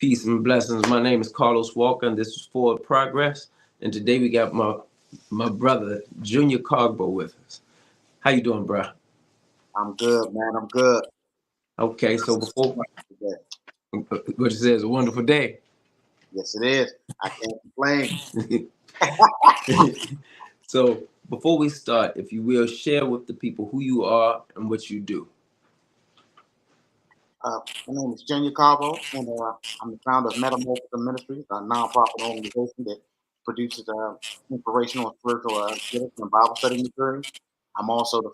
Peace and blessings. My name is Carlos Walker, and this is Forward Progress. And today we got my brother Junior Cogbo with us. How you doing, bro? I'm good, man. I'm good. Okay, so before Yeah. what you said is a wonderful day. Yes, it is. I can't complain. So before we start, if you will, share with the people who you are and what you do. My name is Junior Carvo, and I'm the founder of Metamorphosis Ministries, a nonprofit organization that produces inspirational and spiritual literature and Bible study material. I'm also the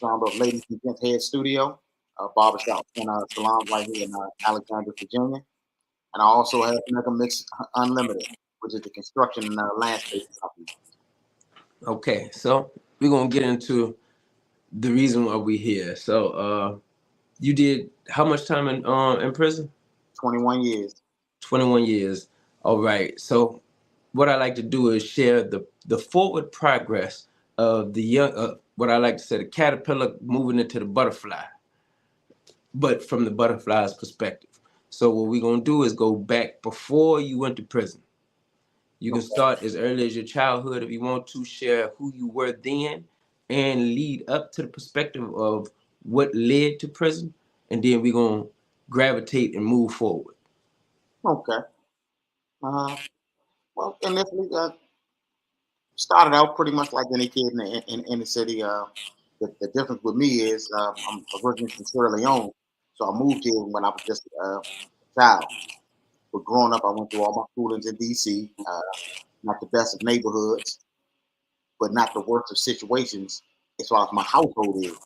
founder of Ladies and Gents Head Studio, a barbershop and salon right here in Alexandria, Virginia. And I also have Mega Mix Unlimited, which is the construction and landscape company. Okay, so we're gonna get into the reason why we're here. So you did how much time in prison? 21 years. 21 years. All right. So what I like to do is share the forward progress of the young, what I like to say, the caterpillar moving into the butterfly, but from the butterfly's perspective. So what we're gonna do is go back before you went to prison. You can Okay. start as early as your childhood if you want to share who you were then, and lead up to the perspective of what led to prison, and then we're gonna gravitate and move forward. Okay. Uh, well, initially, started out pretty much like any kid in the city. The difference with me is I'm originally from Sierra Leone, so I moved here when I was just a child. But growing up, I went through all my schoolings in D.C. Not the best of neighborhoods, but not the worst of situations as far as my household is.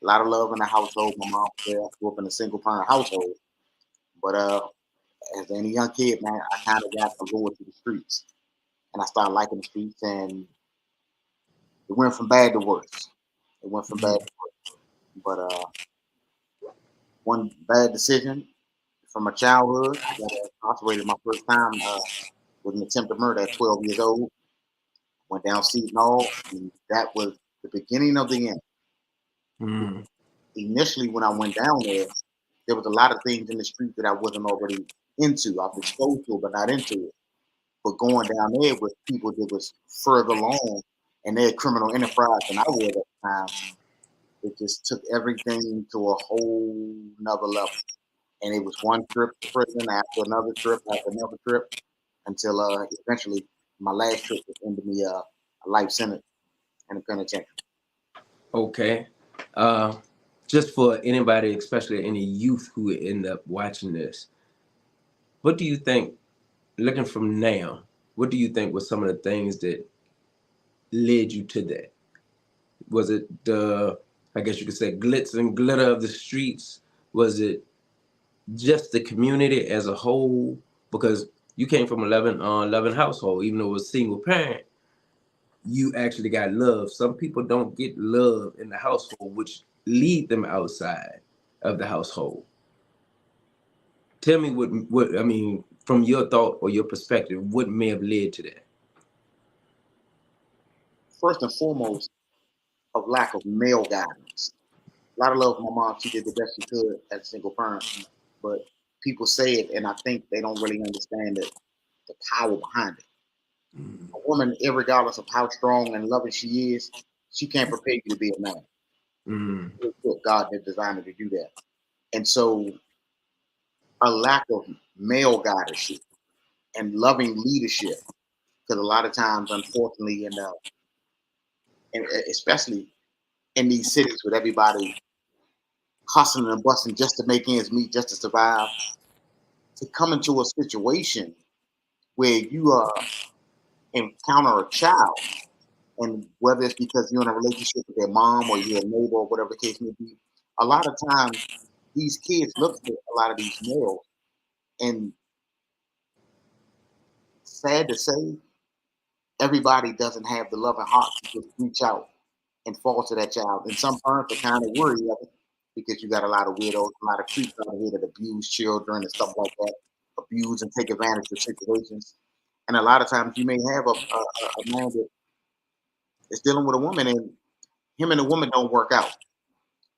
A lot of love in the household. My mom was there. I grew up in a single parent household. But as any young kid, man, I kind of got lured to the streets. And I started liking the streets, and it went from bad to worse. It went from bad to worse. But one bad decision from my childhood, I got incarcerated my first time with an attempted murder at 12 years old. Went down Seton Hall, and that was the beginning of the end. Mm. Initially, when I went down there was a lot of things in the street that I wasn't already into. I was exposed to it, but not into it. But going down there with people that was further along and their criminal enterprise than I was at the time, it just took everything to a whole nother level. And it was one trip to prison after another trip, until eventually my last trip was ended me a life sentence in the penitentiary. Okay. Uh, just for anybody, especially any youth who end up watching this, what do you think, looking from now, what do you think was some of the things that led you to that? Was it the, I guess you could say, glitz and glitter of the streets? Was it just the community as a whole? Because you came from a loving household, even though it was single parent, you actually got love. Some people don't get love in the household, which lead them outside of the household. Tell me what I mean from your thought or your perspective, what may have led to that. First and foremost, of lack of male guidance. A lot of love for my mom. She did the best she could as a single parent, but people say it, and I think they don't really understand the power behind it. Mm. A woman, regardless of how strong and loving she is, she can't prepare you to be a man. Mm. God had designed her to do that. And so a lack of male guidance and loving leadership, because a lot of times, unfortunately, and especially in these cities with everybody hustling and busting just to make ends meet, just to survive, to come into a situation where you encounter a child, and whether it's because you're in a relationship with their mom or you're a neighbor or whatever the case may be, a lot of times these kids look at a lot of these males, and sad to say, everybody doesn't have the loving heart to just reach out and fall to that child. And some parents are kind of worried of it because you got a lot of widows, a lot of creeps out here that abuse children and stuff like that, abuse and take advantage of situations. And a lot of times you may have a man that is dealing with a woman, and him and the woman don't work out,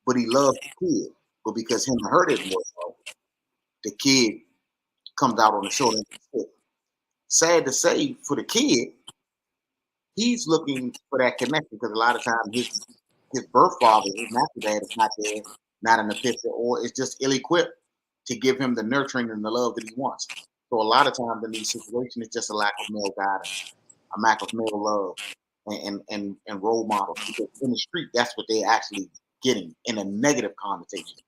but he loves the kid. But because him and her didn't work out, the kid comes out on the short end of the stick. Sad to say, for the kid, he's looking for that connection because a lot of times his birth father, his natural dad, is not there, not in the picture, or is just ill-equipped to give him the nurturing and the love that he wants. So a lot of times in these situations, it's just a lack of male guidance, a lack of male love, and role models. Because in the street, that's what they're actually getting in a negative connotation,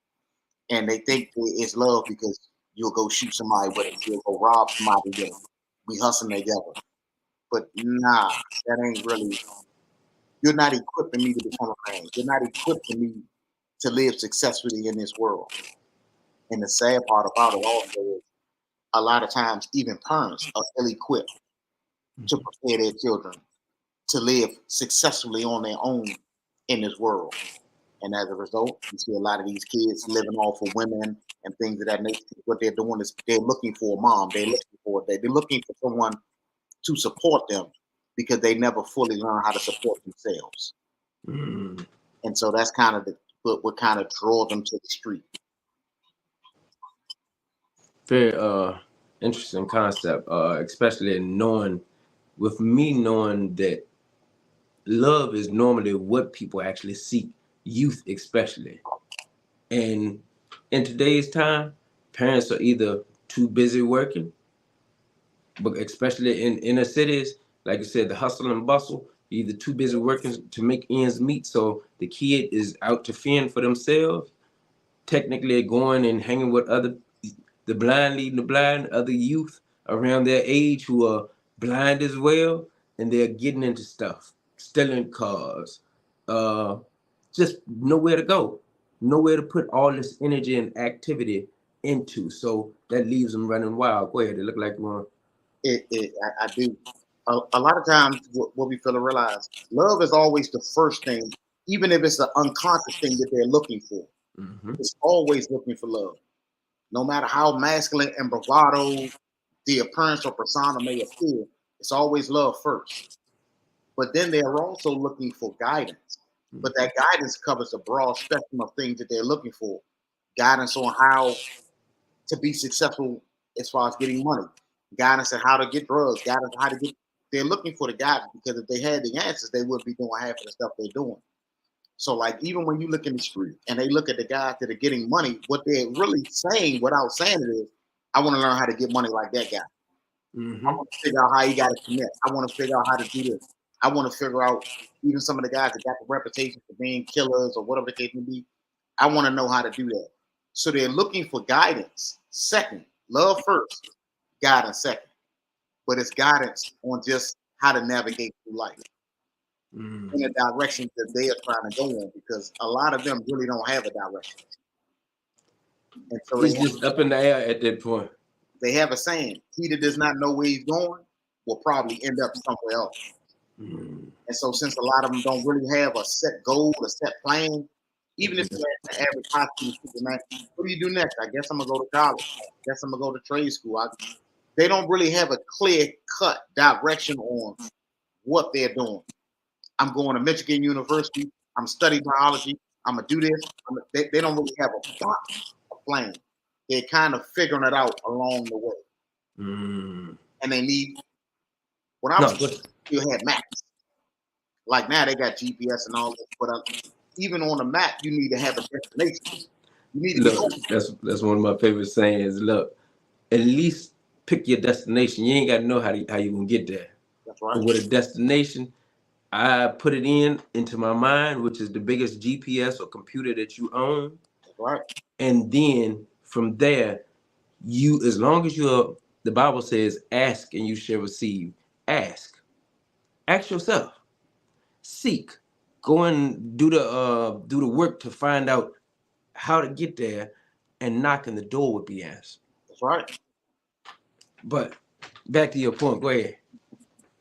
and they think it's love because you'll go shoot somebody with them, you'll go rob somebody with them, we hustling together. But nah, that ain't really. You're not equipping me to become a man. You're not equipping me to live successfully in this world. And the sad part about it also is a lot of times even parents are ill-equipped to prepare their children to live successfully on their own in this world. And as a result, you see a lot of these kids living off of women and things of that nature. What they're doing is they're looking for a mom. They're looking for someone to support them because they never fully learn how to support themselves. Mm. And so that's kind of what kind of draw them to the street. Very interesting concept, especially knowing, with me knowing that love is normally what people actually seek, youth especially. And in today's time, parents are either too busy working, but especially in inner cities, like you said, the hustle and bustle, you're either too busy working to make ends meet, so the kid is out to fend for themselves, technically going and hanging with the blind leading the blind, other youth around their age who are blind as well, and they're getting into stuff, stealing cars, uh, just nowhere to go, nowhere to put all this energy and activity into. So that leaves them running wild. Go ahead, they look like one. I do. A lot of times, what we fail to realize, love is always the first thing, even if it's an unconscious thing that they're looking for. Mm-hmm. It's always looking for love. No matter how masculine and bravado the appearance or persona may appear, it's always love first. But then they're also looking for guidance. But that guidance covers a broad spectrum of things that they're looking for. Guidance on how to be successful as far as getting money, guidance on how to get drugs, guidance on how to get. They're looking for the guidance because if they had the answers, they would be doing half of the stuff they're doing. So, like, even when you look in the street and they look at the guys that are getting money, what they're really saying without saying it is, I want to learn how to get money like that guy. I Mm-hmm. want to figure out how he got to commit. I want to figure out how to do this. I want to figure out even some of the guys that got the reputation for being killers or whatever the case may be. I want to know how to do that. So they're looking for guidance second, love first, guidance second. But it's guidance on just how to navigate through life in the direction that they are trying to go in because a lot of them really don't have a direction. And so It's just up in the air at that point. they have a saying, he that does not know where he's going will probably end up somewhere else. Mm. And so since a lot of them don't really have a set goal, a set plan, even if you're at the average high school student, man, what do you do next? I guess I'm gonna go to college. I guess I'm gonna go to trade school. They don't really have a clear cut direction on what they're doing. I'm going to Michigan University. I'm studying biology. I'm gonna do this. They don't really have a plan. They're kind of figuring it out along the way, Mm. and they need. When I No, was, but you had maps. Like now they got GPS and all that, but even on the map, you need to have a destination. You need to be look, going. that's one of my favorite sayings. Look, at least pick your destination. You ain't got to know how you gonna get there. That's But right. with a destination, I put it into my mind, which is the biggest GPS or computer that you own, That's right. and then from there, you as long as you're, the Bible says, ask and you shall receive. Ask yourself, seek, go and do the work to find out how to get there, and knocking the door would be answered. That's right. But back to your point, go ahead.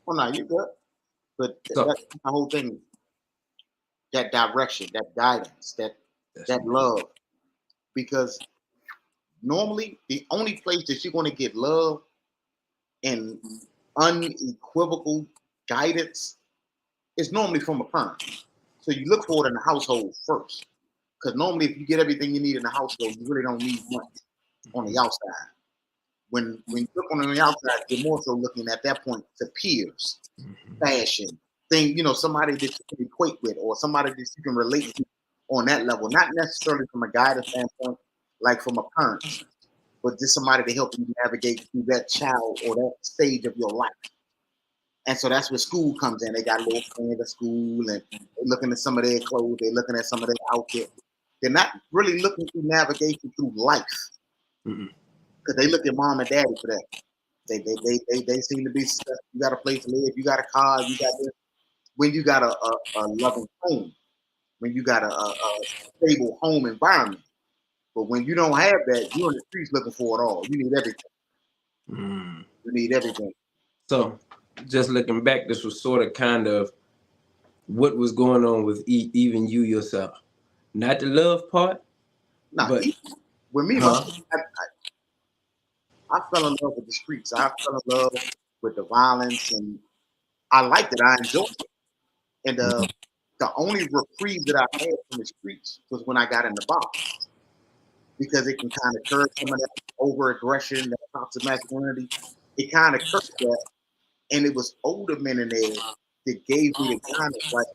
Well, now you good, but So that's the whole thing. That direction, that guidance, that's that love. Because normally, the only place that you're going to get love and unequivocal guidance is normally from a parent. So you look for it in the household first. Because normally, if you get everything you need in the household, you really don't need much on the outside. when you look on the outside, you're more so looking at that point to peers, Mhm. fashion, thing, somebody that you can equate with or somebody that you can relate to on that level, not necessarily from a guidance standpoint, like from a parent, but just somebody to help you navigate through that child or that stage of your life. And so that's where school comes in. They got a little friend at school and they're looking at some of their clothes, they're looking at some of their outfit. They're not really looking through navigation through life Mhm. because they look at mom and daddy for that. They seem to be successful. You got a place to live, you got a car, you got this. When you got a loving home, when you got a stable home environment. But when you don't have that, you're in the streets looking for it all. You need everything. Mm. You need everything. So, just looking back, this was sort of kind of what was going on with even you yourself. Not the love part, Now, but with me, huh? I fell in love with the streets. I fell in love with the violence, and I liked it. I enjoyed it. And Mhm. the only reprieve that I had from the streets was when I got in the box because it can kind of curb some of that over aggression, that toxic masculinity. It kind of curbed that, and it was older men in there that gave me the guidance. Like,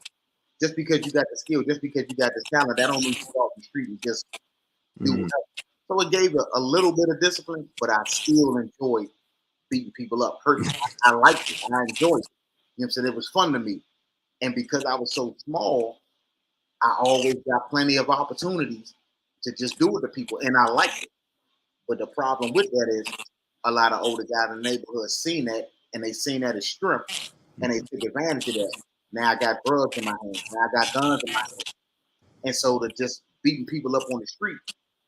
just because you got the skill, just because you got the talent, that don't mean you go off the street and just do Mm. whatever. So it gave a little bit of discipline, but I still enjoyed beating people up, hurting. I liked it. I enjoyed it. You know what I'm saying? It was fun to me. And because I was so small, I always got plenty of opportunities to just do it to people. And I liked it. But the problem with that is a lot of older guys in the neighborhood seen that and they seen that as strength and they took advantage of that. Now I got drugs in my hands. Now I got guns in my hands. And so to just beating people up on the street,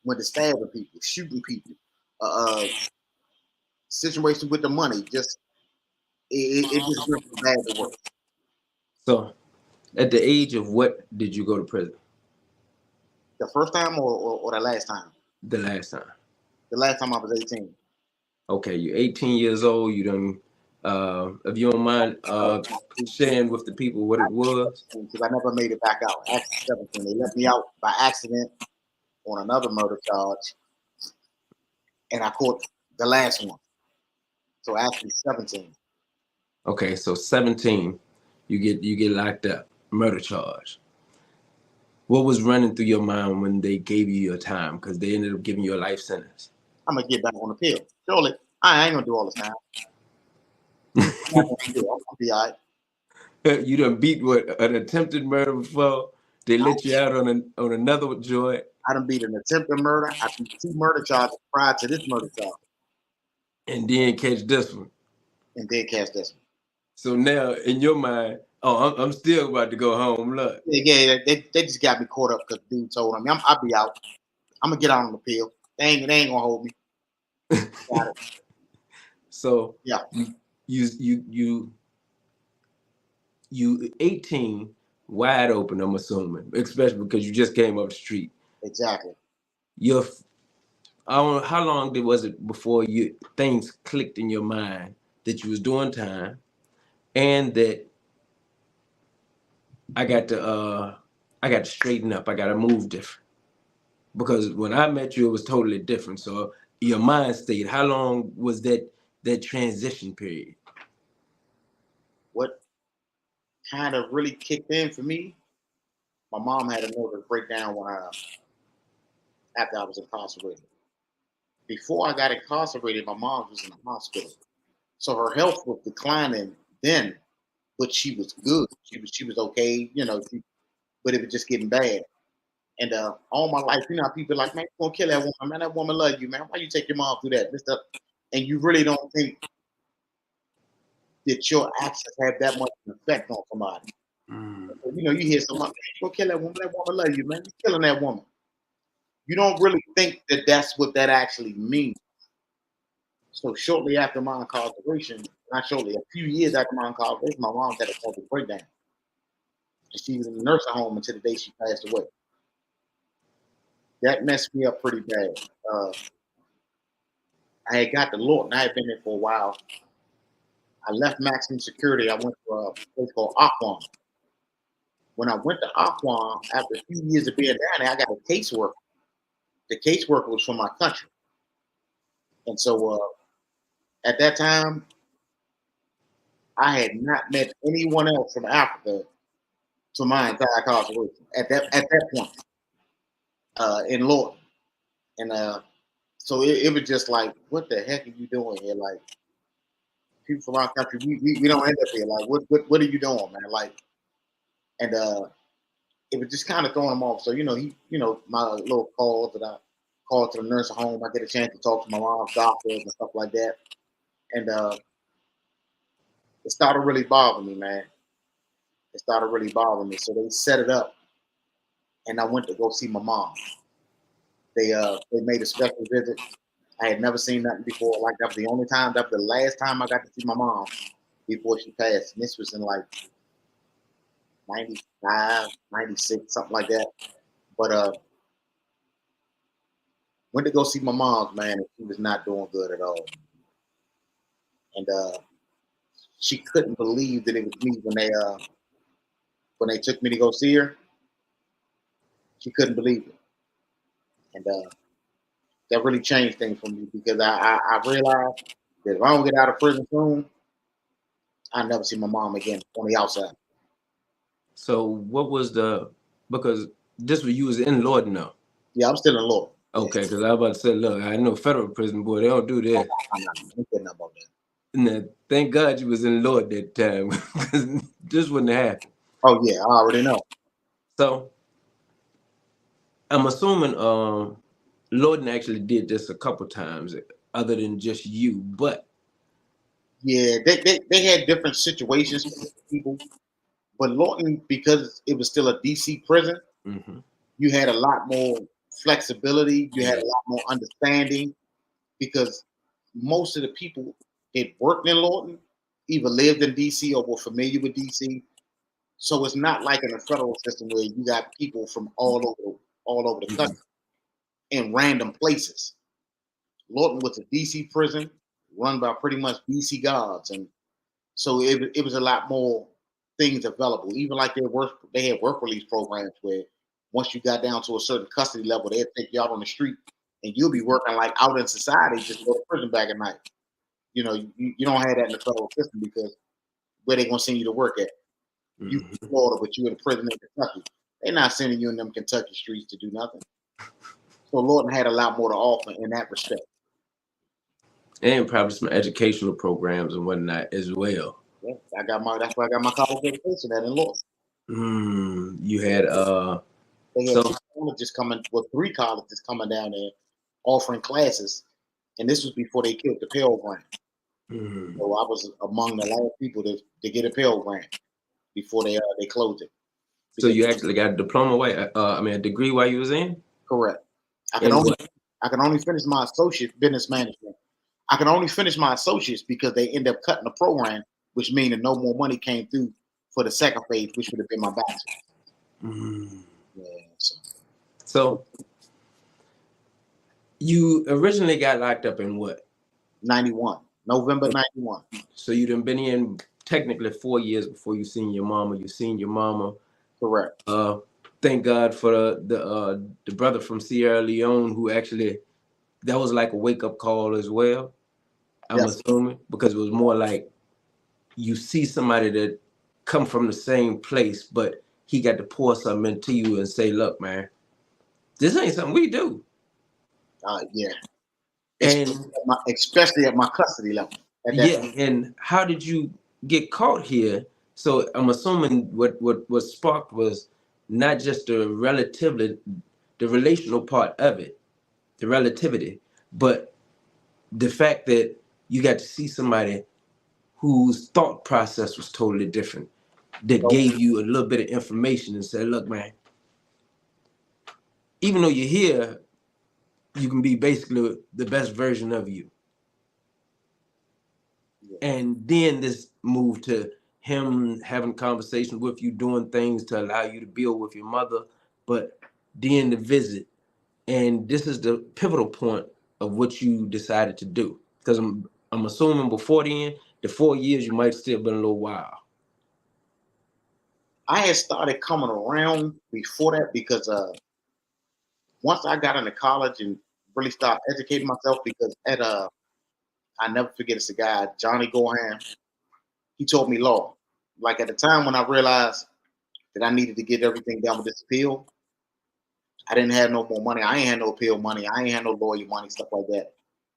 went to stabbing people, shooting people, situation with the money, just it just went from bad to worse. So, at the age of what did you go to prison? The first time or the last time? The last time. The last time I was 18. Okay, you're 18 years old. You done. If you don't mind sharing with the people what it was. Because I never made it back out. Actually, 17. They let me out by accident on another murder charge, and I caught the last one. So actually 17. Okay, so 17, you get locked up, murder charge. What was running through your mind when they gave you your time? Because they ended up giving you a life sentence. I'm gonna get back on the pill. Surely, I ain't gonna do all this time. I'm not gonna do it. I'll be all right. You done beat what an attempted murder before. They let you out on another joint, I done beat an attempted murder. I beat 2 murder charges prior to this murder charge, and then catch this one. and then catch this one. So now in your mind, oh, I'm still about to go home. Look. Yeah, they just got me caught up because dude told me I'll be out. I'm gonna get out on the pill. They ain't gonna hold me. Got it. So Yeah, you you 18, wide open. I'm assuming, especially because you just came up the street. exactly. Your I don't know how long was it before you things clicked in your mind that you was doing time and that I got to I got to straighten up. I got to move different because when I met you, it was totally different. So your mind state. How long was that transition period? What kind of really kicked in for me? My mom had a nervous breakdown after I was incarcerated. Before I got incarcerated, my mom was in the hospital, so her health was declining then, but she was good. She was okay, but it was just getting bad. And all my life, how people are like, man, you gonna kill that woman, man. That woman love you, man. Why you take your mom through that? This stuff, and you really don't think that your actions have that much of an effect on somebody. Mm. So, you hear somebody, man, you gonna kill that woman. That woman love you, man. You killing that woman. You don't really think that that's what that actually means. So shortly after my incarceration, not shortly, a few years after my incarceration, my mom had a nervous breakdown, and she was in the nursing home until the day she passed away. That messed me up pretty bad. Uh, I had got the Lord, and I had been there for a while. I left maximum security. I went to a place called Aquan. When I went to Aquan, after a few years of being down there, I got a caseworker. The caseworker was from my country, and so At that time, I had not met anyone else from Africa to my entire incarceration. At that point, in Lord, and so it was just like, what the heck are you doing here? Like people from our country, we don't end up here. Like what are you doing, man? Like and it was just kind of throwing him off. So my little calls that I call to the nursing home, I get a chance to talk to my mom's doctors and stuff like that, and it started really bothering me, man. It started really bothering me. So they set it up, and I went to go see my mom. They made a special visit. I had never seen nothing before. Like that was the only time. That was the last time I got to see my mom before she passed. And this was in like 95, 96, something like that. But went to go see my mom's, man, and she was not doing good at all. And she couldn't believe that it was me when they took me to go see her. She couldn't believe it, and that really changed things for me because I realized that if I don't get out of prison soon, I'll never see my mom again on the outside. So what was the, because this was, you was in Lord now. Yeah, I'm still in law. Okay, because I was about to say, look, I know federal prison, boy, they don't do that. I'm not kidding about that. And thank God you was in Lord that time, because this wouldn't have happened. Oh yeah, I already know. So I'm assuming Lorden actually did this a couple times, other than just you. But Yeah, they had different situations for people, but Lawton, because it was still a DC prison, mm-hmm. you had a lot more flexibility. You had a lot more understanding because most of the people that worked in Lawton either lived in DC or were familiar with DC. So it's not like in a federal system where you got people from all over the country in random places. Lawton was a DC prison run by pretty much DC guards, and so it was a lot more things available. Even like they had work release programs where once you got down to a certain custody level, they'd take you out on the street and you'll be working like out in society just to go to prison back at night. You don't have that in the federal system because where they gonna send you to work at? You in Florida, but you in prison in Kentucky. They're not sending you in them Kentucky streets to do nothing. So Lawton had a lot more to offer in that respect. And probably some educational programs and whatnot as well. Yeah, that's where I got my college education at in Lawton. You had They had so two colleges coming, well, three colleges coming down there offering classes, and this was before they killed the Pell Grant. So I was among the last people to get a Pell Grant before they closed it. So you actually got a diploma a degree while you was in? Correct. I can only finish my associate business management. I can only finish my associates because they end up cutting the program, which means that no more money came through for the second phase, which would have been my bachelor's. Yeah. So you originally got locked up in what? 91. November 91. So you done been in technically 4 years before you seen your mama. You seen your mama. Correct. Thank God for the brother from Sierra Leone who actually, that was like a wake up call as well. I'm assuming, because it was more like you see somebody that come from the same place, but he got to pour something into you and say, look, man, this ain't something we do. Yeah. And especially at my custody level. And how did you get caught here? So I'm assuming what sparked was not just the relational part of it, the relativity, but the fact that you got to see somebody whose thought process was totally different, that gave you a little bit of information and said, look, man, even though you're here, you can be basically the best version of you. And then this moved to him having conversations with you, doing things to allow you to build with your mother, but then the visit. And this is the pivotal point of what you decided to do. Because I'm assuming before then, the 4 years, you might still been a little while. I had started coming around before that because once I got into college and really started educating myself, because I never forget it's a guy, Johnny Gorham. He taught me law. Like at the time when I realized that I needed to get everything done with this appeal, I didn't have no more money. I ain't had no appeal money. I ain't had no lawyer money, stuff like that.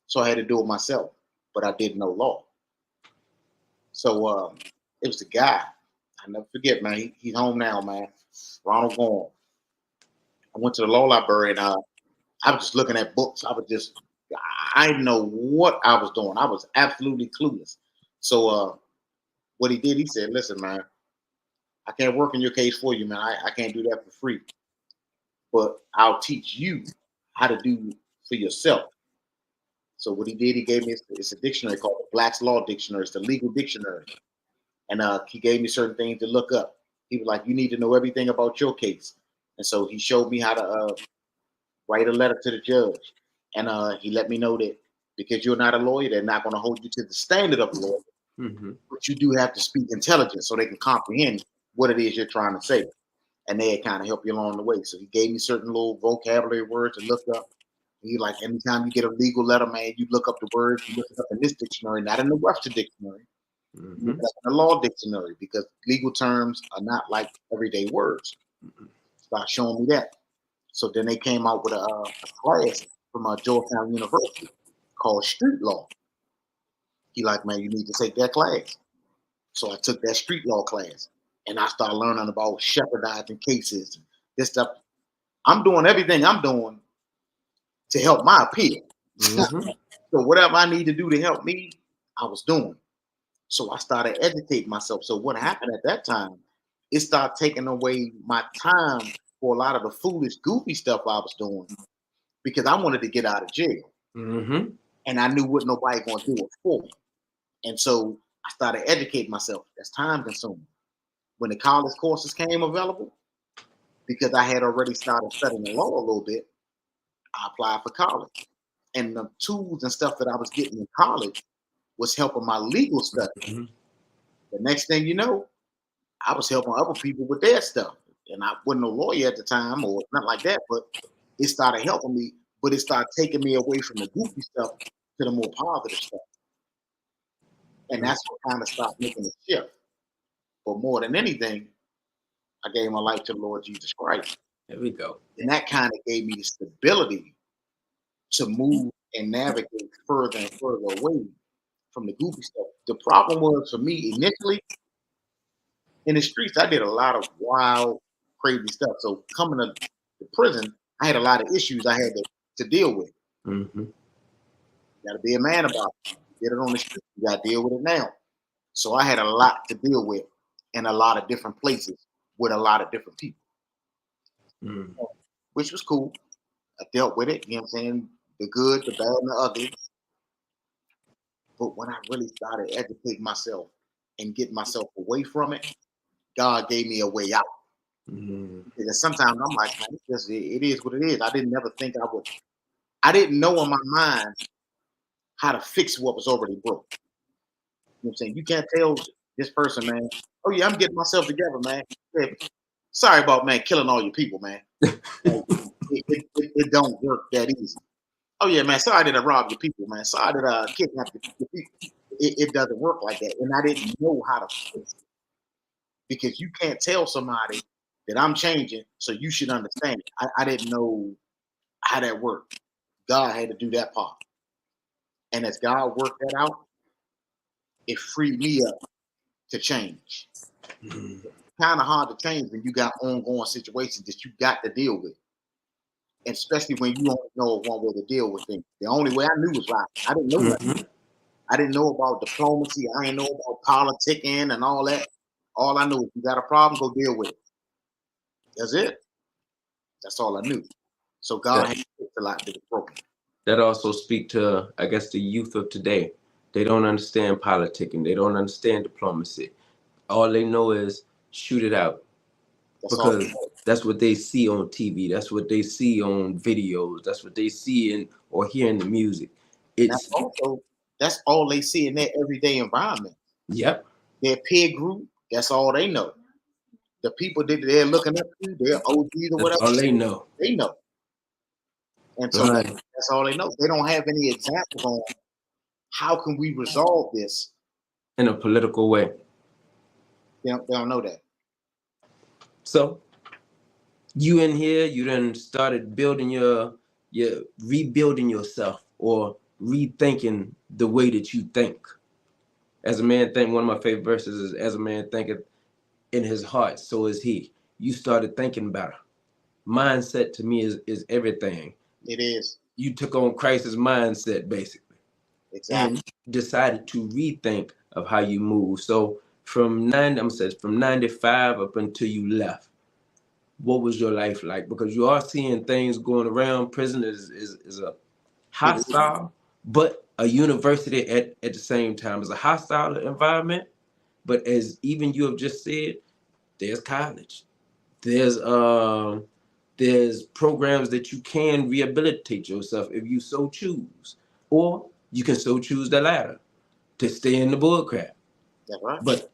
So I had to do it myself. But I didn't know law. So it was the guy. I never forget, man. He's home now, man. Ronald Gorham. I went to the law library and I was just looking at books. I didn't know what I was doing. I was absolutely clueless. So what he did, he said, listen, man, I can't work in your case for you, man. I can't do that for free. But I'll teach you how to do for yourself. So what he did, he gave me it's a dictionary called the Black's Law Dictionary. It's the legal dictionary. And he gave me certain things to look up. He was like, you need to know everything about your case. And so he showed me how to write a letter to the judge. And he let me know that because you're not a lawyer, they're not going to hold you to the standard of a lawyer. Mm-hmm. But you do have to speak intelligent so they can comprehend what it is you're trying to say. And they kind of help you along the way. So he gave me certain little vocabulary words to look up. He like, anytime you get a legal letter, man, you look up the words, you look it up in this dictionary, not in the Webster dictionary, you look Mm-hmm. it up in the law dictionary, because legal terms are not like everyday words. Start showing me that. So then they came out with a class from Georgetown University called street law. He like, man, you need to take that class. So I took that street law class and I started learning about shepherdizing cases and this stuff. I'm doing everything I'm doing to help my appeal. Mm-hmm. So whatever I need to do to help me, I was doing. So I started educating myself. So what happened at that time, it started taking away my time for a lot of the foolish, goofy stuff I was doing because I wanted to get out of jail. Mm-hmm. And I knew what nobody gonna do it for me. And so I started educating myself. That's time consuming. When the college courses came available, because I had already started studying the law a little bit, I applied for college. And the tools and stuff that I was getting in college was helping my legal study. Mm-hmm. The next thing you know, I was helping other people with their stuff. And I wasn't a lawyer at the time or not like that, but it started helping me, but it started taking me away from the goofy stuff to the more positive stuff. And that's what kind of stopped making a shift. But more than anything, I gave my life to the Lord Jesus Christ. There we go. And that kind of gave me the stability to move and navigate further and further away from the goofy stuff. The problem was for me initially in the streets, I did a lot of wild, crazy stuff. So coming to prison, I had a lot of issues I had to deal with. Mm-hmm. You got to be a man about it. You get it on the street, you got to deal with it now. So I had a lot to deal with in a lot of different places with a lot of different people, Mm-hmm. which was cool. I dealt with it, you know what I'm saying? The good, the bad, and the ugly. But when I really started educating myself and getting myself away from it, God gave me a way out. Mm-hmm. Because sometimes I'm like, man, it is what it is. I didn't never think I would. I didn't know in my mind how to fix what was already broke. You know what I'm saying? You can't tell this person, man, oh yeah, I'm getting myself together, man. Hey, sorry about, man, killing all your people, man. Like, it don't work that easy. Oh yeah, man, sorry that I robbed your people, man. Sorry that I kidnapped your people. It doesn't work like that. And I didn't know how to fix it because you can't tell somebody that I'm changing, so you should understand it. I didn't know how that worked. God had to do that part. And as God worked that out, it freed me up to change. Mm-hmm. Kind of hard to change when you got ongoing situations that you got to deal with. And especially when you only know one way to deal with things. The only way I knew was right. I didn't know nothing. Mm-hmm. I didn't know about diplomacy. I didn't know about politicking and all that. All I knew is you got a problem, go deal with it. That's it. That's all I knew. So God That, had to fix a lot that was broken. that also speak to, I guess, the youth of today. They don't understand politicking. They don't understand diplomacy. All they know is shoot it out That's all. because that's what they see on TV. That's what they see on videos. That's what they see in or hear in the music. And that's It's also that's all they see in their everyday environment. yep. Their peer group, that's all they know. The people that they're looking up to, their OGs or That's whatever, all they know. they know. And so Right. that's all they know. They don't have any examples on how can we resolve this? In a political way. They don't know that. So you in here, you then started building your rebuilding yourself or rethinking the way that you think. As a man think, one of my favorite verses is, as a man thinketh in his heart, so is he. You started thinking better. Mindset to me is everything. It is. You took on Christ's mindset basically Exactly. and decided to rethink of how you move. So from 95 up until you left, what was your life like? Because you are seeing things going around. Prison is a It is. hostile, but a university at the same time. It's a hostile environment, but as even you have just said, there's college. There's there's programs that you can rehabilitate yourself if you so choose. Or you can so choose the latter, to stay in the bullcrap. That's right. But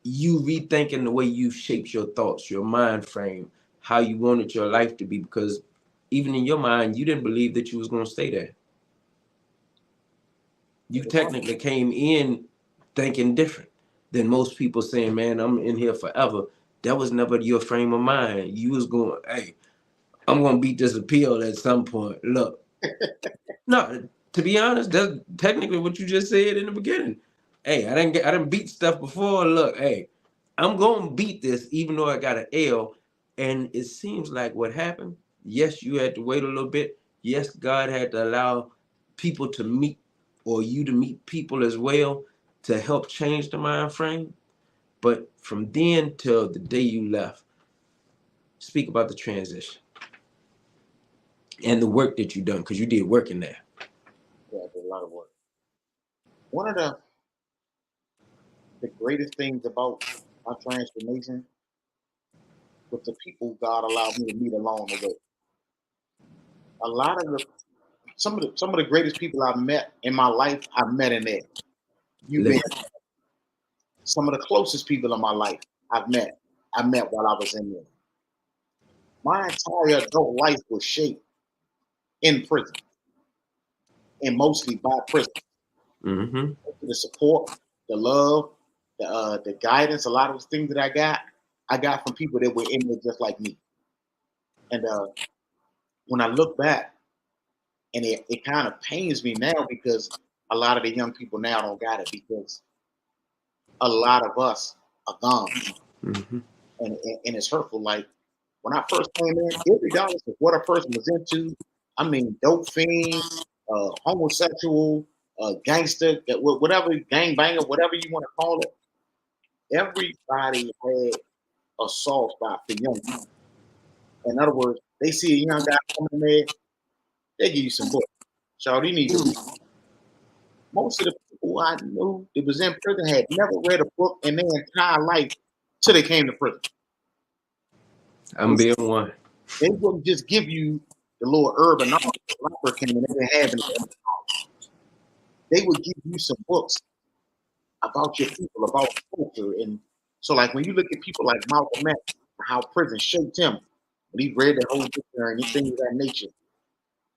you rethinking the way you shaped your thoughts, your mind frame, how you wanted your life to be, because even in your mind, you didn't believe that you was going to stay there. You technically came in thinking different than most people saying, man, I'm in here forever. That was never your frame of mind. You was going, hey, I'm going to beat this appeal at some point. Look, no, to be honest, that's technically what you just said in the beginning. Hey, I didn't beat stuff before. Look, hey, I'm gonna beat this, even though I got an L. And it seems like what happened. Yes, you had to wait a little bit. Yes, God had to allow people to meet, or you to meet people as well, to help change the mind frame. But from then till the day you left, speak about the transition and the work that you done, because you did work in there. Yeah, I did a lot of work. One of the greatest things about my transformation was the people God allowed me to meet along the way. A lot of the some of the greatest people I've met in my life, I've met in there. You've been Listen, some of the closest people in my life I've met. I met while I was in there. My entire adult life was shaped in prison and mostly by prison. mm-hmm. The support, the love, the guidance, a lot of the things that I got from people that were in there just like me. And when I look back, and it kind of pains me now because a lot of the young people now don't got it because a lot of us are gone, Mm-hmm. and it's hurtful. Like when I first came in, regardless of what a person was into, I mean, dope fiend, homosexual, gangster, whatever, gang banger, whatever you want to call it, everybody had a soft spot for young people. In other words, they see a young guy coming there, they give you some books. Child, you need to read. Most of the people I knew that was in prison had never read a book in their entire life till they came to prison. I'm being one. They wouldn't just give you the little urban knowledge that Robert came and they didn't have any. They would give you some books about your people, about culture. And so, like, when you look at people like Malcolm X, how prison shaped him, when he read the whole dictionary and things of that nature,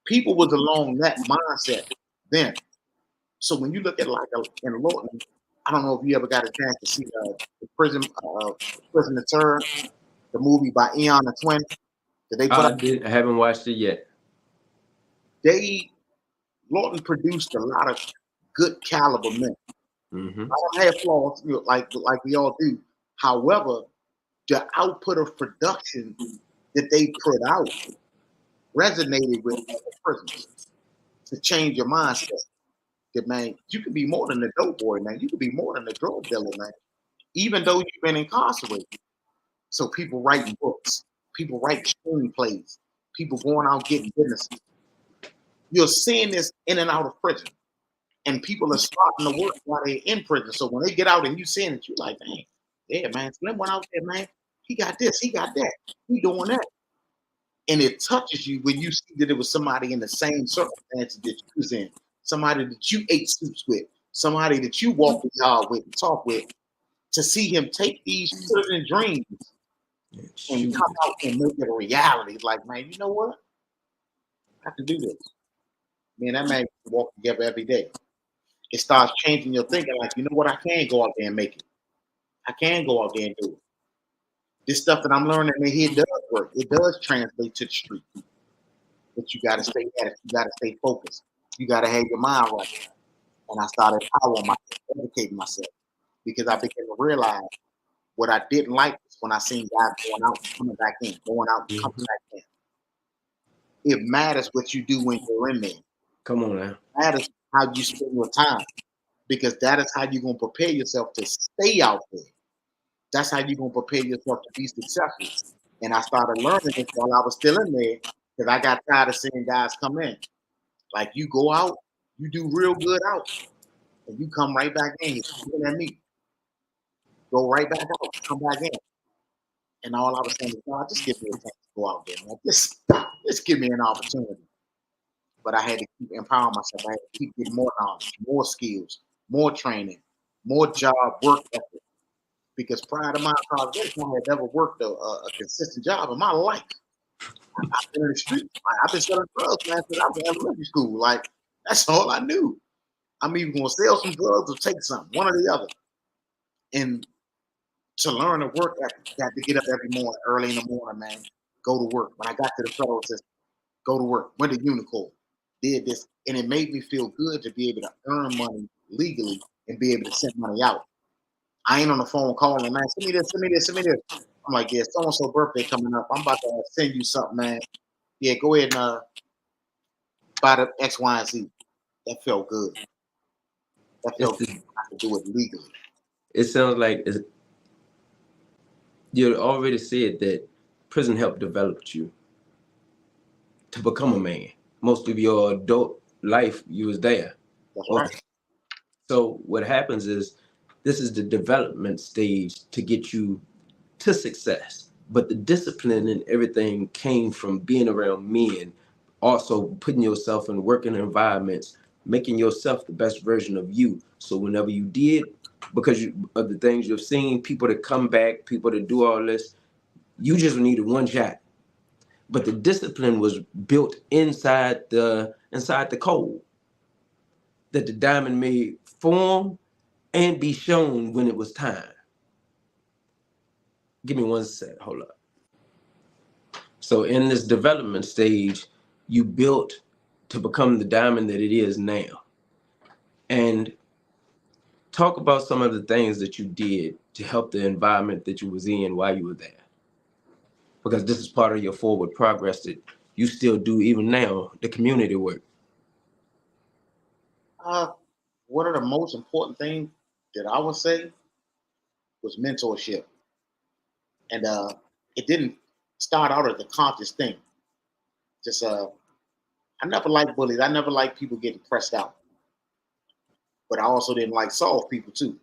people was along that mindset then. So when you look at like in Lawton, I don't know if you ever got a chance to see the prison of terror, the movie by Eon the Twin that they put out. I haven't watched it yet. They Lawton produced a lot of good caliber men. Mm-hmm. I don't have flaws, like we all do. However, the output of production that they put out resonated with prisoners to change your mindset. That man, you can be more than a dope boy, man. You can be more than a drug dealer, man. Even though you've been incarcerated. So people writing books, people writing screenplays, people going out getting businesses. You're seeing this in and out of prison. And people are starting to work while they're in prison. So when they get out and you seeing it, you're like, dang, yeah, man, Slim went out there, man. He got this, he got that, he doing that. And it touches you when you see that it was somebody in the same circumstances that you was in, somebody that you ate soups with, somebody that you walked the yard with and talked with, to see him take these prison dreams and Shoot. come out and make it a reality. Like, man, you know what? I can do this. Man, that man walk together every day. it starts changing your thinking. Like, you know what? I can go out there and make it. I can go out there and do it. This stuff that I'm learning in here does work. It does translate to the street. But you got to stay at it. You got to stay focused. You got to have your mind right. And I started empowering myself, educating myself, because I began to realize what I didn't like was when I seen guys going out and coming back in, going out and coming Mhm. back in. It matters what you do when you're in there. Come on now. It matters how you spend your time, because that is how you're gonna prepare yourself to stay out there. That's how you're gonna prepare yourself to be successful. And I started learning this while I was still in there, because I got tired of seeing guys come in. Like, you go out, you do real good out, and you come right back in. You're looking at me. Go right back out, come back in. And all I was saying is, God, just give me a chance to go out there, man. Just give me an opportunity. But I had to keep empowering myself. I had to keep getting more knowledge, more skills, more training, more job work ethic. Because prior to my incarceration, I had never worked a consistent job in my life. I've been in the streets. I've been selling drugs, man, since I was in elementary school. Like, that's all I knew. I'm either going to sell some drugs or take some, one or the other. And to learn to work ethic, you got to get up every morning, early in the morning, man. Go to work. When I got to the federal system, go to work. Went to Unicorn, did this, and it made me feel good to be able to earn money legally and be able to send money out. I ain't on the phone calling, man. Send me this, send me this, send me this. I'm like, yeah, so and so birthday coming up. I'm about to send you something, man. Yeah, go ahead and buy the X, Y, and Z. That felt good. That It's felt good. the, I could do it legally. it sounds like you already said that prison helped develop you to become a man. Most of your adult life, you was there. That's Or right. so what happens is this is the development stage to get you to success. But the discipline and everything came from being around men, also putting yourself in working environments, making yourself the best version of you. So whenever you did, because of the things you've seen, people to come back, people to do all this, you just needed one shot. But the discipline was built inside the code that the diamond may form and be shown when it was time. Give me one sec. Hold up. So in this development stage, you built to become the diamond that it is now. And talk about some of the things that you did to help the environment that you was in while you were there. Because this is part of your forward progress that you still do even now, the community work. Uh, one of the most important things that I would say was mentorship. And it didn't start out as a conscious thing. Just I never liked bullies. I never liked people getting pressed out. But I also didn't like soft people too.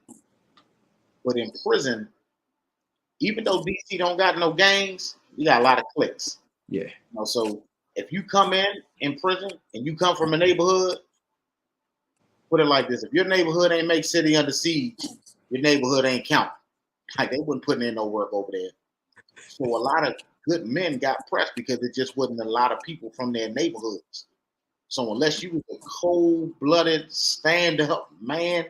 But in prison, even though DC don't got no gangs, we got a lot of cliques. Yeah. So if you come in prison and you come from a neighborhood, put it like this: if your neighborhood ain't make city under siege, your neighborhood ain't count. Like, they wasn't putting in no work over there. So a lot of good men got pressed because it just wasn't a lot of people from their neighborhoods. So unless you was a cold-blooded, stand-up man,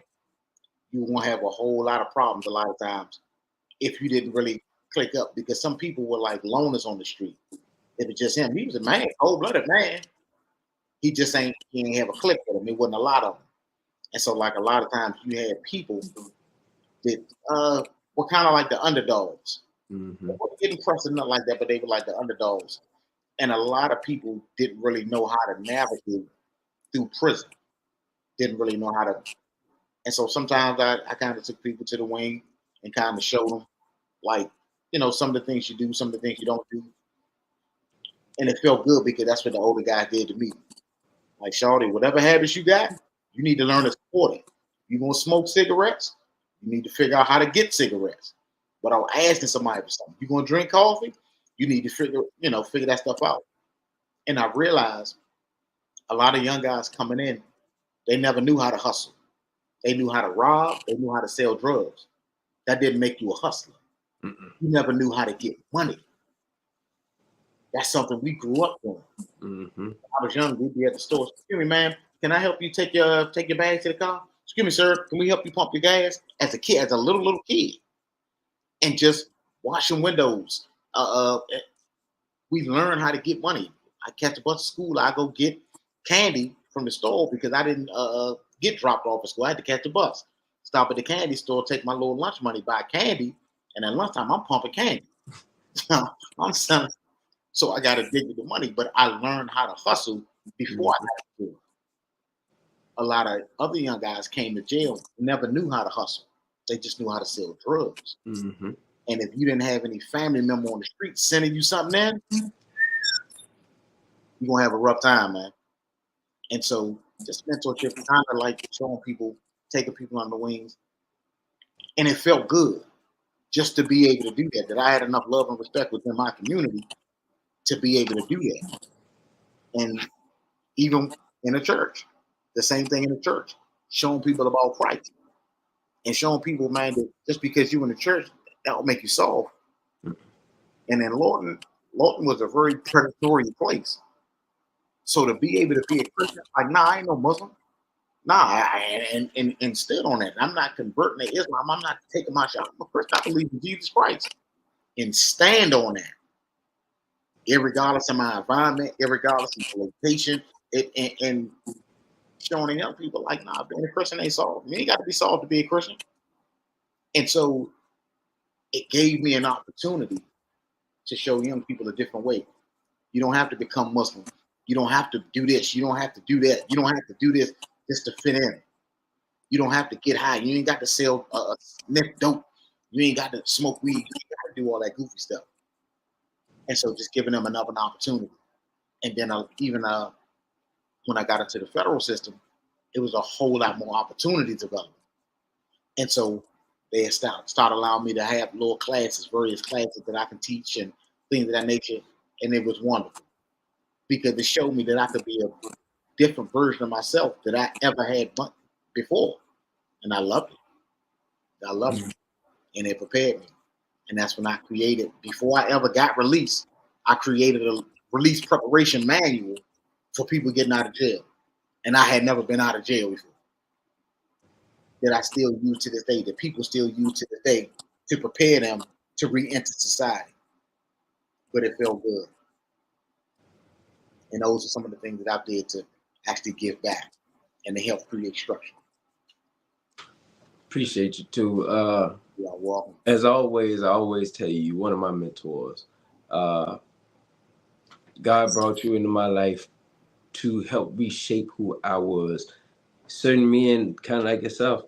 you won't have a whole lot of problems a lot of times if you didn't really click up, because some people were like loners on the street. It was just him. He was a man, cold-blooded man. He ain't have a click with him. It wasn't a lot of them. And so, like, a lot of times you had people that were kind of like the underdogs. They Mm-hmm. weren't getting pressed or nothing like that, but they were like the underdogs. And a lot of people didn't really know how to navigate through prison. Didn't really know how to. And so sometimes I kind of took people to the wing and kind of showed them, like, some of the things you do, some of the things you don't do. And it felt good because that's what the older guy did to me. Like, Shawty, whatever habits you got, you need to learn to support it. You gonna smoke cigarettes? You need to figure out how to get cigarettes without asking somebody for something. You gonna drink coffee? You need to figure that stuff out. And I realized a lot of young guys coming in, they never knew how to hustle. They knew how to rob. They knew how to sell drugs. That didn't make you a hustler. Mm-mm. You never knew how to get money. That's something we grew up doing. Mm-hmm. I was young, we'd be at the store. Excuse me, man. Can I help you take your bags to the car? Excuse me, sir, can we help you pump your gas? As a kid, as a little kid, and just washing windows. We learn how to get money. I catch a bus to school. I go get candy from the store because I didn't get dropped off at school. I had to catch the bus. Stop at the candy store, take my little lunch money, buy candy, and at lunchtime I'm pumping candy. I'm selling. So I got addicted to money, but I learned how to hustle before I got to jail. A lot of other young guys came to jail, never knew how to hustle. They just knew how to sell drugs. Mm-hmm. And if you didn't have any family member on the street sending you something in, you're gonna have a rough time, man. And so just mentorship, kind of like showing people, taking people on the wings. And it felt good just to be able to do that, that I had enough love and respect within my community to be able to do that. And even in a church, the same thing in the church, showing people about Christ and showing people, man, that just because you're in the church, that will make you soft. And then Lawton was a very predatory place. So to be able to be a Christian, like, nah, I ain't no Muslim. Nah, and stood on that. I'm not converting to Islam. I'm not taking my shot. I'm a Christian. I believe in Jesus Christ and stand on that, irregardless of my environment, irregardless of the location, and showing the young people like, nah, being a Christian ain't solved. You ain't got to be solved to be a Christian. And so it gave me an opportunity to show young people a different way. You don't have to become Muslim. You don't have to do this. You don't have to do that. You don't have to do this just to fit in. You don't have to get high. You ain't got to sell sniff dope. You ain't got to smoke weed. You ain't got to do all that goofy stuff. And so just giving them another opportunity. And then even when I got into the federal system, it was a whole lot more opportunity development. And so they start allowing me to have little classes, various classes that I can teach and things of that nature. And it was wonderful because it showed me that I could be a different version of myself that I ever had before. And I loved it. I loved it. And it prepared me. And that's when I created, before I ever got released, I created a release preparation manual for people getting out of jail. And I had never been out of jail before. That I still use to this day, that people still use to this day to prepare them to re-enter society. But it felt good. And those are some of the things that I did to actually give back and to help create structure. Appreciate you too. You're welcome. As always, I always tell you, one of my mentors. God brought you into my life to help reshape who I was. Certain men, kind of like yourself,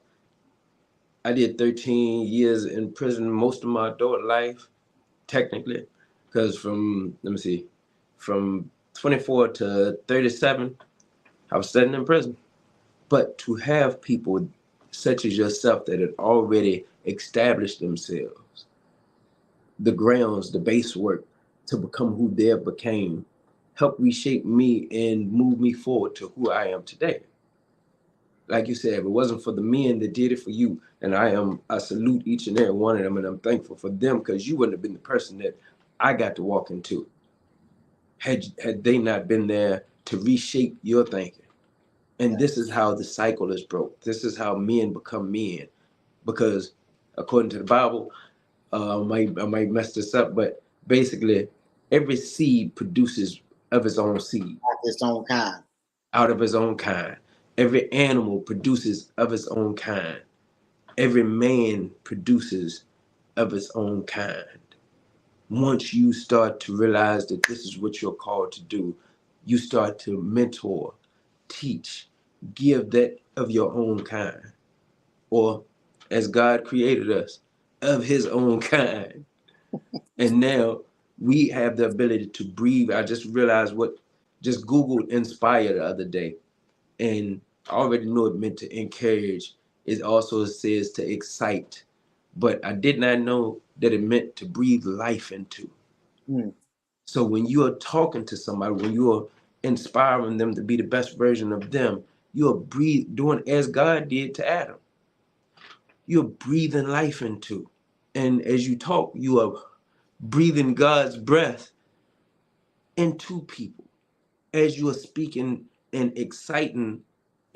I did 13 years in prison most of my adult life, technically, because from 24 to 37, I was studying in prison. But to have people such as yourself that had already established themselves, the grounds, the base work to become who they became, helped reshape me and move me forward to who I am today. Like you said, if it wasn't for the men that did it for you, and I salute each and every one of them, and I'm thankful for them because you wouldn't have been the person that I got to walk into had they not been there to reshape your thinking. And this is how the cycle is broke. This is how men become men, because according to the Bible, I might mess this up, but basically, every seed produces of its own seed. Of its own kind. Out of its own kind. Every animal produces of its own kind. Every man produces of its own kind. Once you start to realize that this is what you're called to do, you start to mentor, teach, give that of your own kind. Or as God created us, of his own kind. And now we have the ability to breathe. I just realized just Googled inspire the other day. And I already know it meant to encourage. It also says to excite. But I did not know that it meant to breathe life into. So when you are talking to somebody, when you are inspiring them to be the best version of them, you are doing as God did to Adam. You're breathing life into. And as you talk, you are breathing God's breath into people as you are speaking and exciting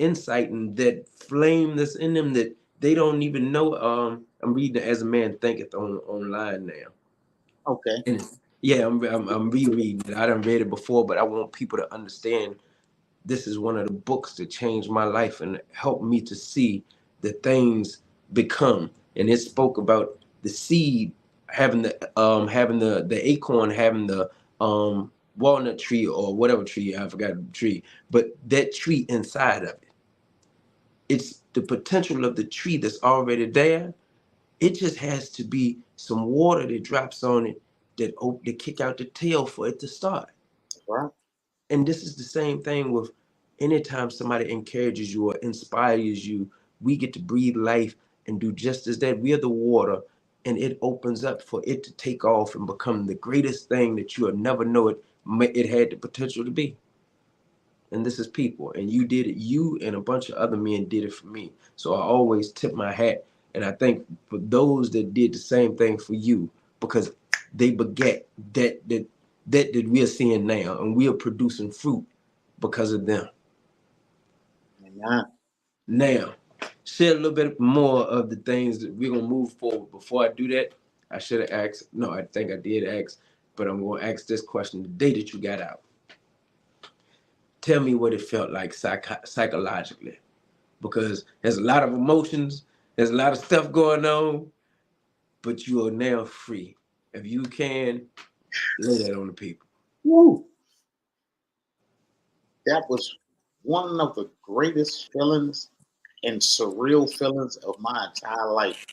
insight and that flame that's in them that they don't even know. I'm reading As a Man Thinketh online now. Okay. And yeah, I'm rereading it. I done read it before, but I want people to understand this is one of the books that changed my life and helped me to see the things become. And it spoke about the seed having the acorn having the walnut tree or whatever tree, I forgot the tree, but that tree inside of it. It's the potential of the tree that's already there. It just has to be some water that drops on it that kick out the tail for it to start. Right. And this is the same thing with anytime somebody encourages you or inspires you, we get to breathe life and do just as that. We are the water, and it opens up for it to take off and become the greatest thing that you'll never know it had the potential to be. And this is people, and you did it. You and a bunch of other men did it for me. So I always tip my hat, and I think for those that did the same thing for you, because they beget that we are seeing now, and we are producing fruit because of them. Amen. Now, share a little bit more of the things that we're gonna move forward. Before I do that, I should have asked. No, I think I did ask, but I'm gonna ask this question: the day that you got out, tell me what it felt like psychologically, because there's a lot of emotions, there's a lot of stuff going on, but you are now free. If you can, lay that on the people. Woo. That was one of the greatest feelings and surreal feelings of my entire life.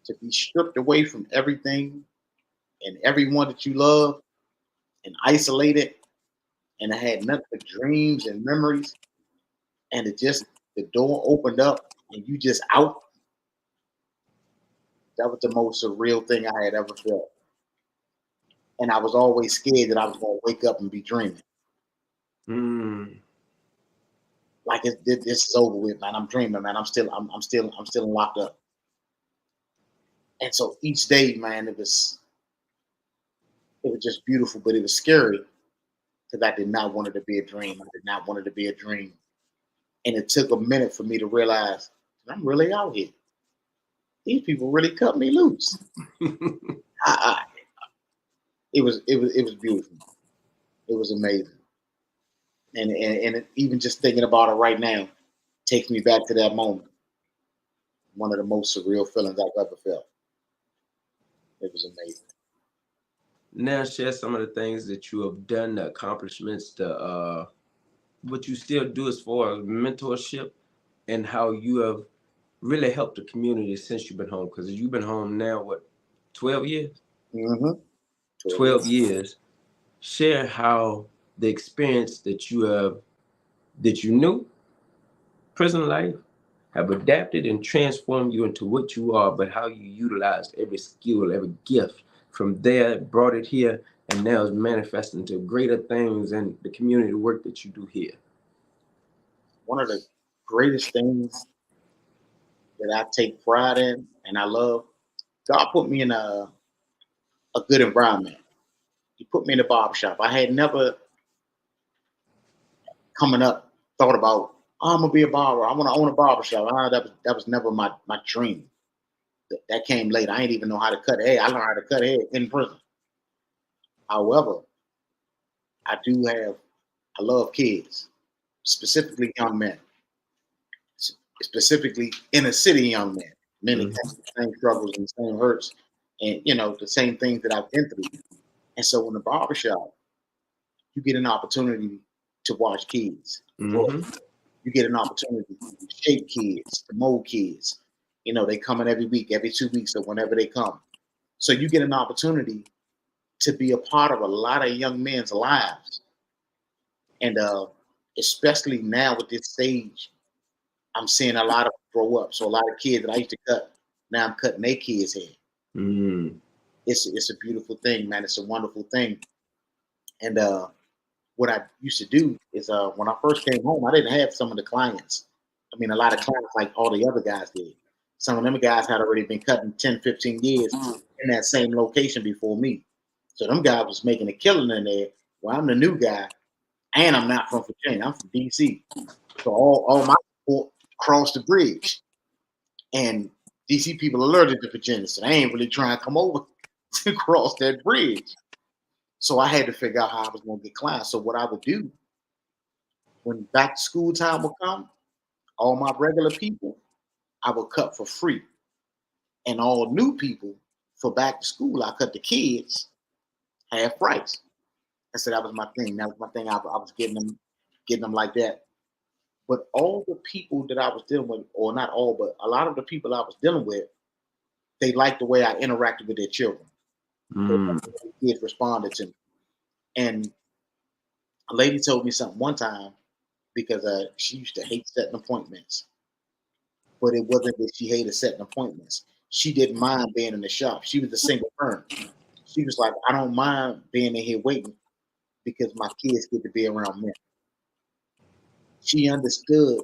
To be stripped away from everything and everyone that you love and isolated, and I had nothing but dreams and memories, and it just the door opened up and you just out. That was the most surreal thing I had ever felt. And I was always scared that I was going to wake up and be dreaming. Mm. Like this is over with, man. I'm dreaming, man. I'm still locked up. And so each day, man, it was just beautiful, but it was scary because I did not want it to be a dream. I did not want it to be a dream. And it took a minute for me to realize I'm really out here. These people really cut me loose. I, it was beautiful. It was amazing. And even just thinking about it right now takes me back to that moment. One of the most surreal feelings I've ever felt. It was amazing. Now share some of the things that you have done, the accomplishments, the what you still do as far as mentorship, and how you have really helped the community since you've been home. Because you've been home now, what, 12 years? Mm-hmm. 12 years. Share how the experience that you knew, prison life, have adapted and transformed you into what you are, but how you utilized every skill, every gift from there, brought it here, and now is manifesting to greater things and the community work that you do here. One of the greatest things that I take pride in and I love, God put me in a good environment. He put me in a barbershop. I had never coming up thought about, oh, I'm gonna be a barber. I want to own a barbershop. That was never my dream. That came later. I didn't even know how to cut hair. I learned how to cut hair in prison. However, I love kids, specifically young men, specifically inner city young men, men that Mm-hmm. have the same struggles and the same hurts, and the same things that I've been through. And so in the barbershop, you get an opportunity to watch kids grow. Mm-hmm. You get an opportunity to shape kids, to mold kids. They come in every week, every 2 weeks, or whenever they come. So you get an opportunity to be a part of a lot of young men's lives. And especially now with this stage, I'm seeing a lot of grow up. So a lot of kids that I used to cut, now I'm cutting their kids' hair. Mm-hmm. It's a beautiful thing, man. It's a wonderful thing. And what I used to do is when I first came home, I didn't have some of the clients. I mean, a lot of clients like all the other guys did. Some of them guys had already been cutting 10, 15 years in that same location before me. So them guys was making a killing in there. Well, I'm the new guy, and I'm not from Virginia. I'm from DC. So all my people crossed the bridge. And DC people alerted to Virginia, so they ain't really trying to come over to cross that bridge. So I had to figure out how I was going to get clients. So what I would do when back to school time would come, all my regular people, I would cut for free. And all new people for back to school, I cut the kids half price. And so that was my thing. That was my thing. I was getting them like that. But all the people that I was dealing with, or not all, but a lot of the people I was dealing with, they liked the way I interacted with their children. They liked the way the kids responded to me. And a lady told me something one time because she used to hate setting appointments. But it wasn't that she hated setting appointments. She didn't mind being in the shop. She was a single parent. She was like, I don't mind being in here waiting because my kids get to be around men. She understood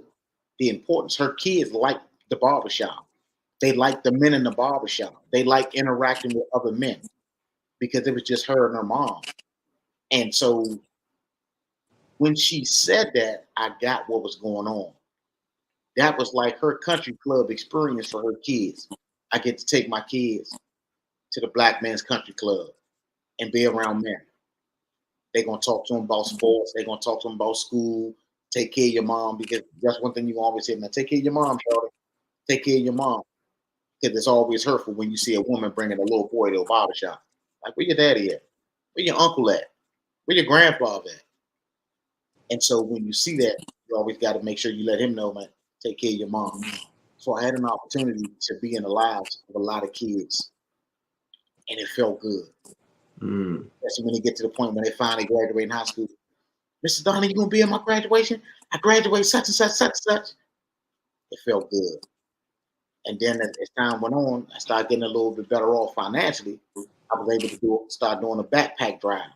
the importance. Her kids liked the barbershop. They liked the men in the barbershop. They liked interacting with other men because it was just her and her mom. And so when she said that, I got what was going on. That was like her country club experience for her kids. I get to take my kids to the black men's country club and be around men. They're gonna talk to them about sports. They're gonna talk to them about school. Take care of your mom because that's one thing you always hear. Now, take care of your mom, Charlie. Take care of your mom because it's always hurtful when you see a woman bringing a little boy to a barber shop. Like, where your daddy at? Where your uncle at? Where your grandfather at? And so when you see that, you always got to make sure you let him know, man, take care of your mom. So I had an opportunity to be in the lives of a lot of kids, and it felt good. Especially when they get to the point when they finally graduate in high school. Mr. Donnie, you gonna be at my graduation? I graduate such and such, such and such. It felt good. And then as time went on, I started getting a little bit better off financially. I was able to start doing a backpack drive.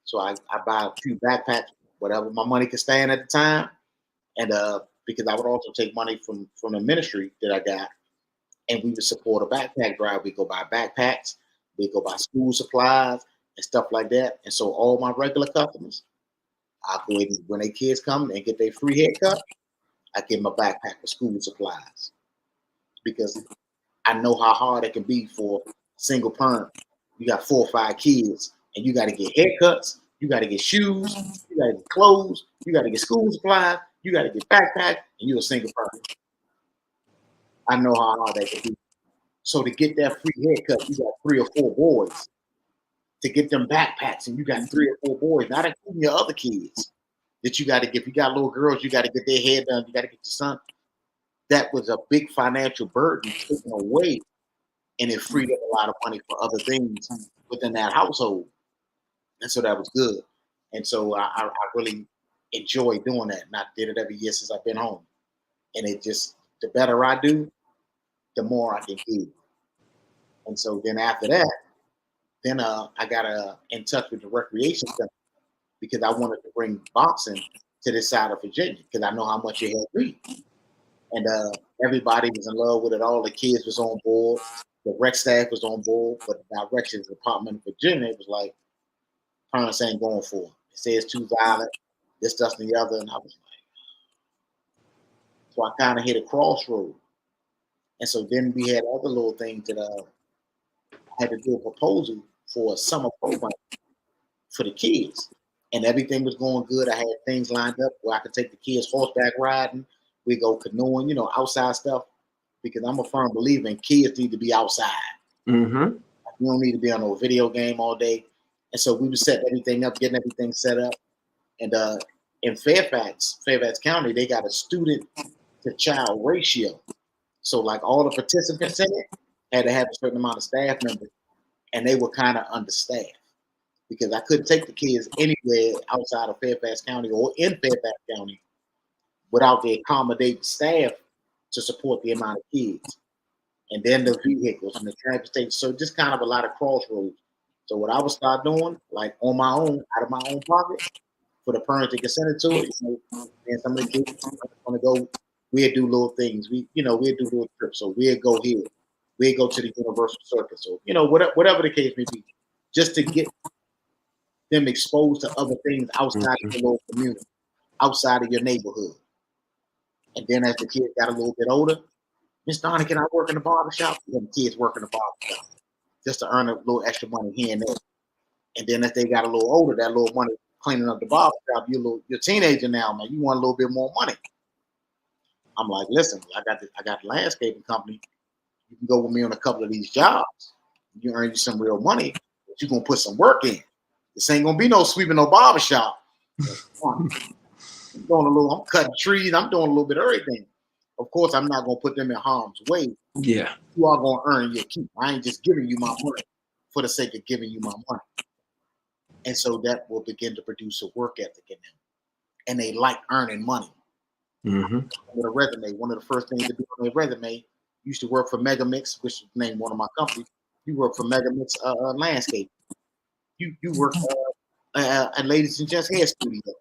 So I buy a few backpacks, whatever my money could stand at the time. And because I would also take money from the ministry that I got, and we would support a backpack drive. We go buy backpacks, we go buy school supplies and stuff like that. And so all my regular customers, I go ahead and when their kids come and get their free haircut, I give them a backpack with school supplies because I know how hard it can be for a single parent. You got 4 or 5 kids, and you got to get haircuts, you got to get shoes, you got to get clothes, you got to get school supplies, you got to get backpack, and you're a single parent. I know how hard that can be. So to get that free haircut, you got 3 or 4 boys. To get them backpacks, and you got 3 or 4 boys, not including your other kids that you got to get. If you got little girls, you got to get their hair done. You got to get your son. That was a big financial burden taken away, and it freed up a lot of money for other things within that household. And so that was good. And so I really enjoy doing that. And I did it every year since I've been home. And it just, the better I do, the more I can give. And so then after that, then I got in touch with the recreation center because I wanted to bring boxing to this side of Virginia because I know how much it helped me. And everybody was in love with it. All the kids was on board. The rec staff was on board. But the directions department of Virginia was like, parents ain't going for it. It says too violent, this, that, and the other. And I was like, so I kind of hit a crossroad. And so then we had other little things that I had to do a proposal for a summer program for the kids. And everything was going good. I had things lined up where I could take the kids horseback riding. We go canoeing, outside stuff. Because I'm a firm believer in kids need to be outside. Mm-hmm. You don't need to be on a video game all day. And so we were setting everything up, getting everything set up. And in Fairfax County, they got a student to child ratio. So like all the participants in it had to have a certain amount of staff members, and they were kind of understaffed because I couldn't take the kids anywhere outside of Fairfax County or in Fairfax County without the accommodating staff to support the amount of kids. And then the vehicles and the transportation. So just kind of a lot of crossroads. So what I would start doing, like on my own, out of my own pocket, for the parents that consent to it, and some of the kids want to go, we'd do little things. We'd do little trips. So we'd go here. We'd go to the Universal Circus. So, whatever the case may be, just to get them exposed to other things outside of your local community, outside of your neighborhood. And then as the kids got a little bit older, Miss Donna, can I work in the barber shop? And the kids work in the barber shop just to earn a little extra money here and there. And then as they got a little older, that little money cleaning up the barber shop, you're a teenager now, man. You want a little bit more money. I'm like, listen, I got the landscaping company. You can go with me on a couple of these jobs. You earn you some real money, but you're gonna put some work in. This ain't gonna be no sweeping no barber shop. I'm cutting trees, I'm doing a little bit of everything. Of course, I'm not gonna put them in harm's way. Yeah. You are gonna earn your keep. I ain't just giving you my money for the sake of giving you my money. And so that will begin to produce a work ethic in them. And they like earning money. Mm-hmm. With a resume, one of the first things to do on their resume, you used to work for Megamix, which is named one of my companies. You work for Megamix Landscape. You work at Ladies and Gents Hair Studio.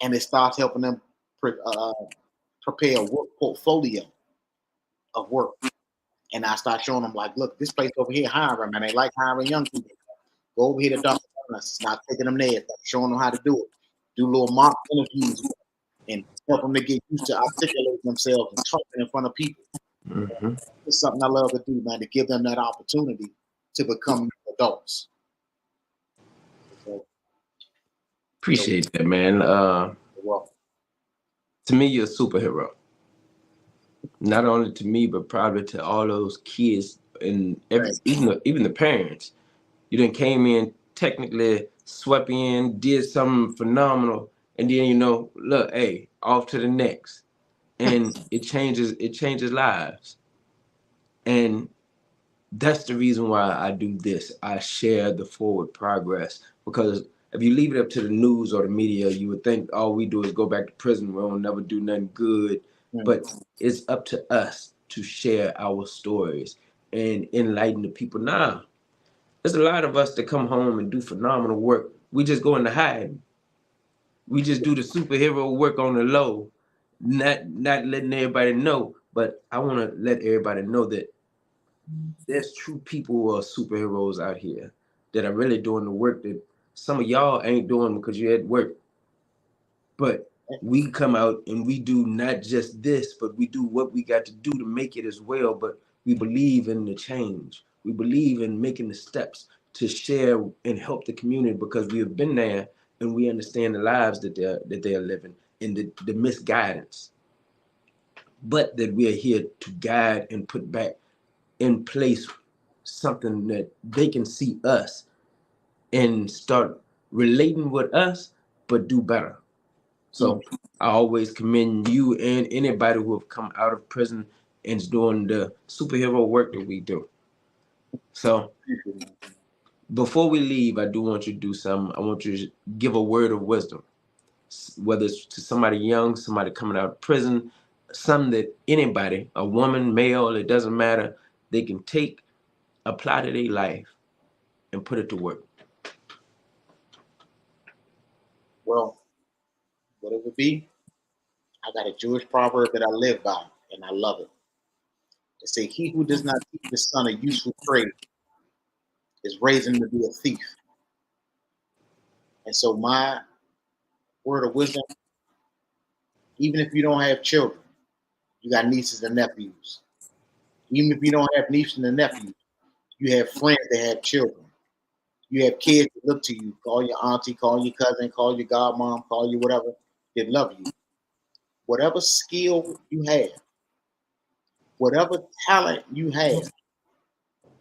And it starts helping them prepare a work portfolio of work. And I start showing them, like, look, this place over here hiring, man. They like hiring young people. Go over here to Dr. Start taking them there, start showing them how to do it. Do little mock interviews and help them to get used to articulating themselves and talking in front of people. Mm-hmm. It's something I love to do, man, to give them that opportunity to become adults. So, Appreciate that, man. well, To me, you're a superhero. Not only to me, but probably to all those kids and even the parents. You done came in, technically swept in, did something phenomenal, and then look, hey, off to the next, and it changes lives, and that's the reason why I do this. I share the forward progress, because if you leave it up to the news or the media, you would think all we do is go back to prison. We'll never do nothing good. But it's up to us to share our stories and enlighten the people. Now, there's a lot of us that come home and do phenomenal work. We just go into hiding. We just do the superhero work on the low, not letting everybody know. But I want to let everybody know that there's true people who are superheroes out here that are really doing the work that some of y'all ain't doing because you're at work. But we come out and we do not just this, but we do what we got to do to make it as well. But we believe in the change. We believe in making the steps to share and help the community, because we have been there and we understand the lives that they're living and the misguidance. But that we are here to guide and put back in place something that they can see us and start relating with us, but do better. So I always commend you and anybody who have come out of prison and is doing the superhero work that we do. So before we leave, I do want you to do something. I want you to give a word of wisdom, whether it's to somebody young, somebody coming out of prison, something that anybody, a woman, male, it doesn't matter, they can take, apply to their life, and put it to work. Well, what it would be, I got a Jewish proverb that I live by, and I love it. It says, "He who does not teach his son a useful trade is raising him to be a thief." And so my word of wisdom, even if you don't have children, you got nieces and nephews. Even if you don't have nieces and nephews, you have friends that have children. You have kids that look to you. Call your auntie, call your cousin, call your godmom, call you whatever. They love you. Whatever skill you have, whatever talent you have,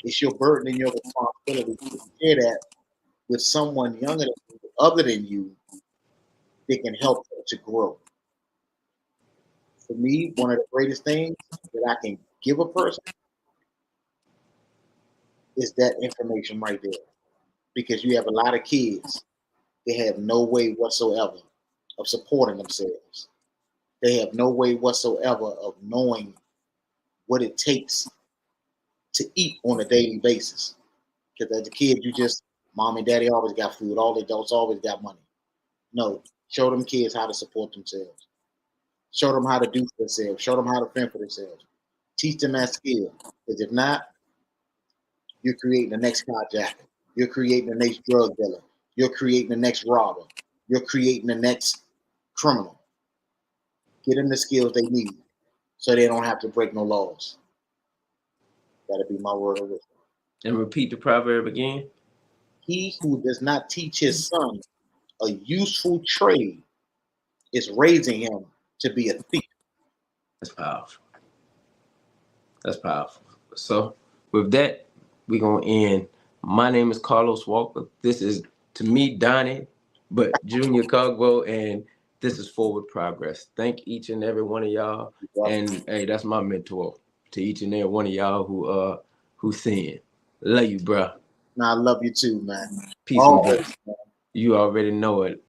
it's your burden and your responsibility to share that with someone younger than you, other than you, that can help them to grow. For me, one of the greatest things that I can give a person is that information right there. Because you have a lot of kids that have no way whatsoever of supporting themselves. They have no way whatsoever of knowing what it takes to eat on a daily basis. Because as a kid, you just, mom and daddy always got food. All the adults always got money. No, show them kids how to support themselves. Show them how to do for themselves. Show them how to fend for themselves. Teach them that skill. Because if not, you're creating the next carjacker. You're creating the next drug dealer. You're creating the next robber. You're creating the next criminal. get them the skills they need, so they don't have to break no laws. That'll be my word of wisdom. And repeat the proverb again. He who does not teach his son a useful trade is raising him to be a thief. That's powerful. That's powerful. So with that, we're gonna end. My name is Carlos Walker. This is, to me, Donnie, but Junior Cogwell, and this is Forward Progress. Thank each and every one of y'all. And hey, that's my mentor to each and every one of y'all who sin. Love you, bro. Now I love you too, man. Peace and blessings. You already know it.